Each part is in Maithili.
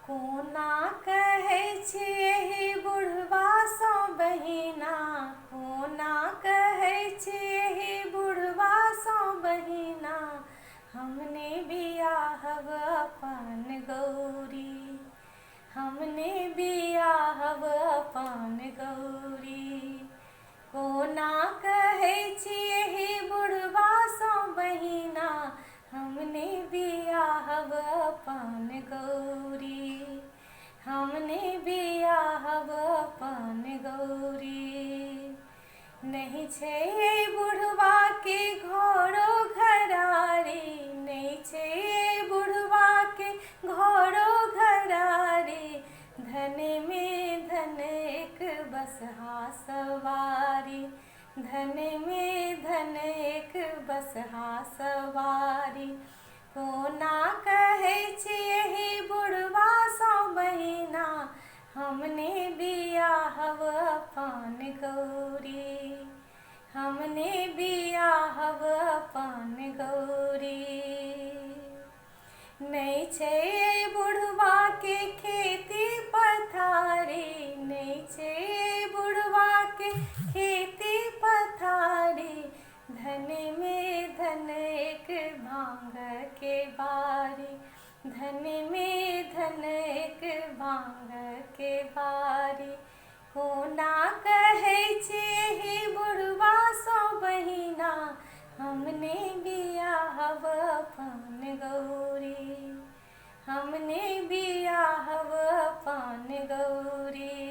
कोना कहै छियै बुढ़वा सौ बहिना, कोना कहै छियै बुढ़वा सौ बहिना, हमने बियाहब अपन गौरी, हमने बियाहब अपन गौरी। कोना कहै छियै बुढ़वा सौ बहिना, हमने बियाहब अपन गौरी, हमने बियाहब अपन गौरी। नहीं छै बुढ़वा के घरो घरारी, नहीं छै बुढ़वा के घरो घरारी, धन में धन एक बसहा सवारी, धन में धन एक बसहा सवारी। कोना कहै छियै बुढ़वा सौ बहिना, हमने बियाहब अपन गौरी, हमने बियाहब अपन गौरी। नहीं छै बुढ़वा के खेती पथारी, नहीं छै बुढ़वा के खेती पथारी, धन में धन एक भांग के बारी, धन में धन एक भांग के बारी। कोना कहै छियै बुढ़वा सौ बहिना, हमने बियाहब अपन गौरी, हमने बियाहब अपन गौरी।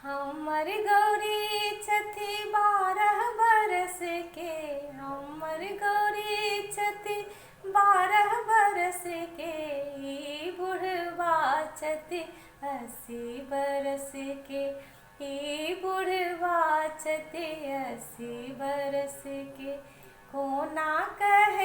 हमर गौरी छथि 12 बरस के, हमर गौरी छथि 12 बरस के, ई बुढ़वा छथि 80 बरस के, ई बुढ़वा छथि 80 बरस के। कोना कहै